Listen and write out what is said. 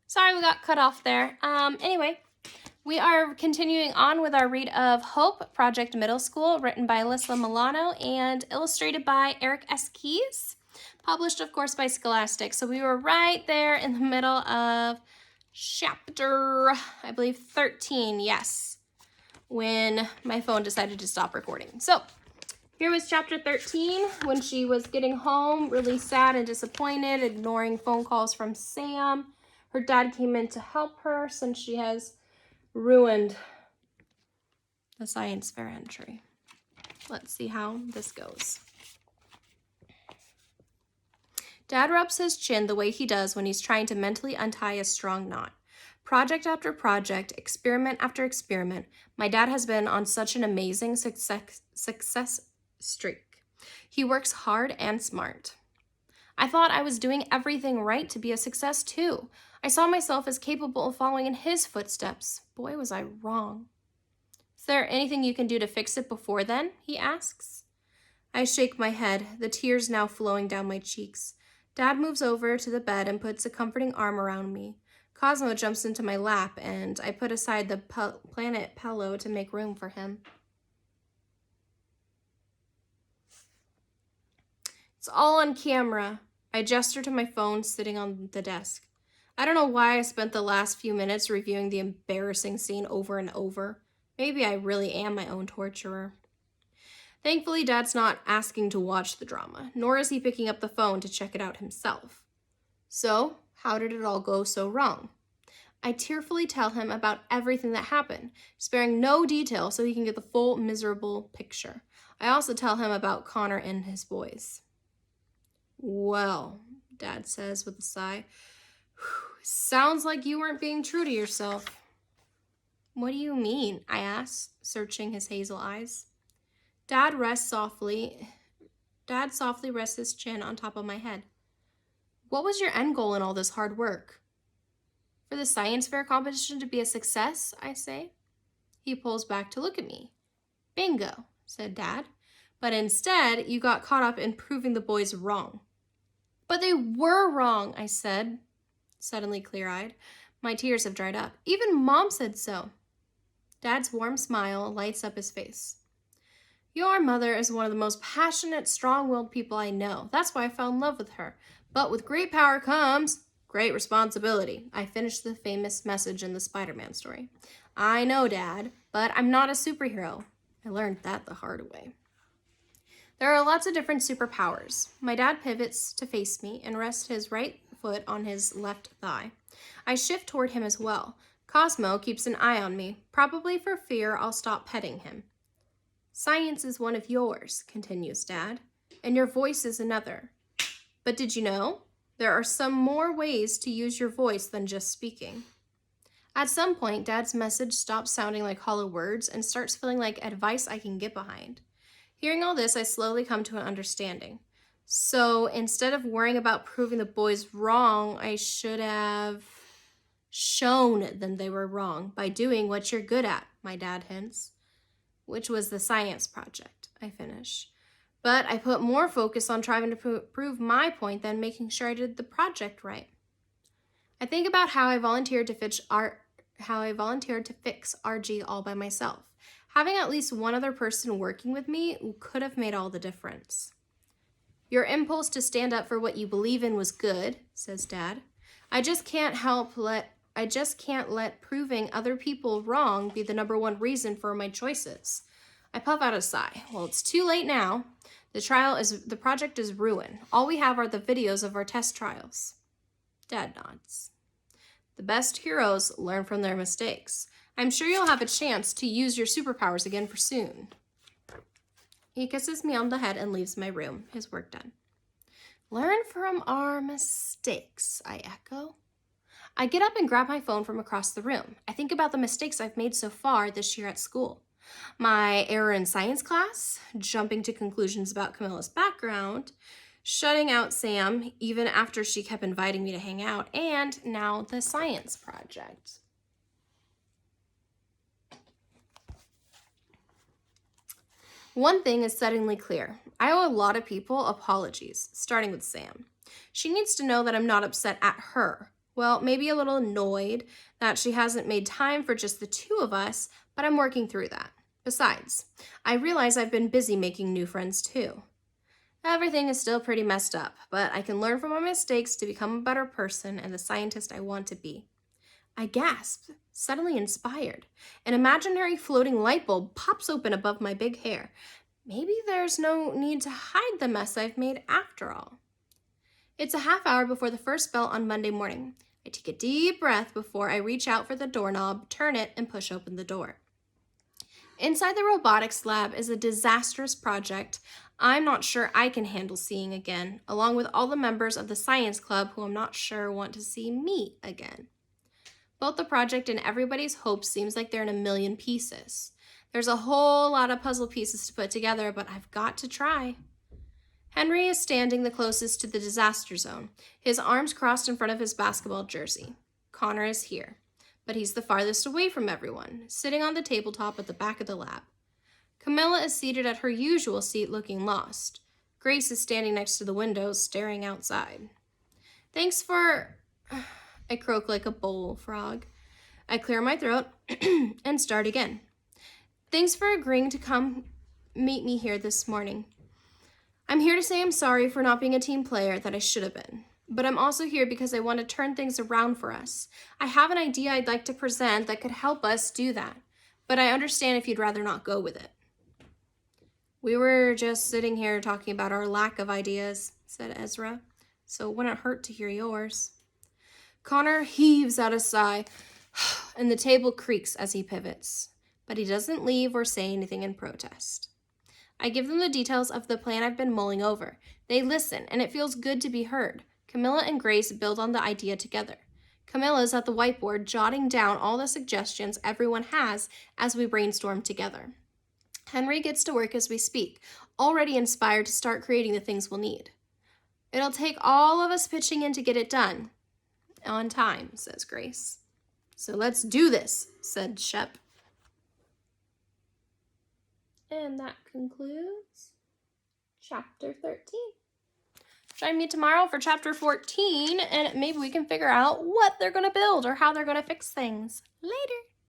Sorry we got cut off there. Anyway, we are continuing on with our read of Hope, Project Middle School, written by Alyssa Milano and illustrated by Eric S. Keyes, published, of course, by Scholastic. So we were right there in the middle of chapter, I believe, 13, yes, when my phone decided to stop recording. So here was chapter 13, when she was getting home, really sad and disappointed, ignoring phone calls from Sam. Her dad came in to help her since she has ruined the science fair entry. Let's see how this goes. Dad rubs his chin the way he does when he's trying to mentally untie a strong knot. Project after project, experiment after experiment, my dad has been on such an amazing success streak. He works hard and smart. I thought I was doing everything right to be a success too. I saw myself as capable of following in his footsteps. Boy, was I wrong. Is there anything you can do to fix it before then? He asks. I shake my head, the tears now flowing down my cheeks. Dad moves over to the bed and puts a comforting arm around me. Cosmo jumps into my lap, and I put aside the planet pillow to make room for him. It's all on camera. I gesture to my phone sitting on the desk. I don't know why I spent the last few minutes reviewing the embarrassing scene over and over. Maybe I really am my own torturer. Thankfully, Dad's not asking to watch the drama, nor is he picking up the phone to check it out himself. So, how did it all go so wrong? I tearfully tell him about everything that happened, sparing no detail so he can get the full miserable picture. I also tell him about Connor and his boys. Well, Dad says with a sigh, sounds like you weren't being true to yourself. What do you mean? I ask, searching his hazel eyes. Dad softly rests his chin on top of my head. What was your end goal in all this hard work? For the science fair competition to be a success, I say. He pulls back to look at me. Bingo, said Dad. But instead, you got caught up in proving the boys wrong. But they were wrong, I said, suddenly clear-eyed. My tears have dried up. Even Mom said so. Dad's warm smile lights up his face. Your mother is one of the most passionate, strong-willed people I know. That's why I fell in love with her. But with great power comes great responsibility. I finished the famous message in the Spider-Man story. I know, Dad, but I'm not a superhero. I learned that the hard way. There are lots of different superpowers. My dad pivots to face me and rests his right foot on his left thigh. I shift toward him as well. Cosmo keeps an eye on me, probably for fear I'll stop petting him. Science is one of yours, continues Dad, and your voice is another. But did you know? There are some more ways to use your voice than just speaking. At some point, Dad's message stops sounding like hollow words and starts feeling like advice I can get behind. Hearing all this, I slowly come to an understanding. So instead of worrying about proving the boys wrong, I should have shown them they were wrong by doing what you're good at, my dad hints, which was the science project, I finish. But I put more focus on trying to prove my point than making sure I did the project right. I think about how I volunteered to fix RG all by myself. Having at least one other person working with me could have made all the difference. Your impulse to stand up for what you believe in was good, says Dad. I just can't let proving other people wrong be the number one reason for my choices. I puff out a sigh. Well, it's too late now. The project is ruined. All we have are the videos of our test trials. Dad nods. The best heroes learn from their mistakes. I'm sure you'll have a chance to use your superpowers again for soon. He kisses me on the head and leaves my room, his work done. Learn from our mistakes, I echo. I get up and grab my phone from across the room. I think about the mistakes I've made so far this year at school. My error in science class, jumping to conclusions about Camilla's background, shutting out Sam even after she kept inviting me to hang out, and now the science project. One thing is suddenly clear. I owe a lot of people apologies, starting with Sam. She needs to know that I'm not upset at her. Well, maybe a little annoyed that she hasn't made time for just the two of us, but I'm working through that. Besides, I realize I've been busy making new friends too. Everything is still pretty messed up, but I can learn from my mistakes to become a better person and the scientist I want to be. I gasped, suddenly inspired. An imaginary floating light bulb pops open above my big hair. Maybe there's no need to hide the mess I've made after all. It's a half hour before the first bell on Monday morning. I take a deep breath before I reach out for the doorknob, turn it, and push open the door. Inside the Robotics Lab is a disastrous project I'm not sure I can handle seeing again, along with all the members of the science club who I'm not sure want to see me again. Both the project and everybody's hopes seems like they're in a million pieces. There's a whole lot of puzzle pieces to put together, but I've got to try. Henry is standing the closest to the disaster zone, his arms crossed in front of his basketball jersey. Connor is here, but he's the farthest away from everyone, sitting on the tabletop at the back of the lab. Camilla is seated at her usual seat looking lost. Grace is standing next to the window, staring outside. Thanks for... I croak like a bullfrog. I clear my throat and start again. Thanks for agreeing to come meet me here this morning. I'm here to say I'm sorry for not being a team player that I should have been. But I'm also here because I want to turn things around for us. I have an idea I'd like to present that could help us do that. But I understand if you'd rather not go with it. We were just sitting here talking about our lack of ideas, said Ezra. So it wouldn't hurt to hear yours. Connor heaves out a sigh, and the table creaks as he pivots. But he doesn't leave or say anything in protest. I give them the details of the plan I've been mulling over. They listen, and it feels good to be heard. Camilla and Grace build on the idea together. Camilla's at the whiteboard jotting down all the suggestions everyone has as we brainstorm together. Henry gets to work as we speak, already inspired to start creating the things we'll need. It'll take all of us pitching in to get it done. On time, says Grace. So let's do this, said Shep. And that concludes chapter 13. Join me tomorrow for chapter 14, and maybe we can figure out what they're going to build or how they're going to fix things. Later.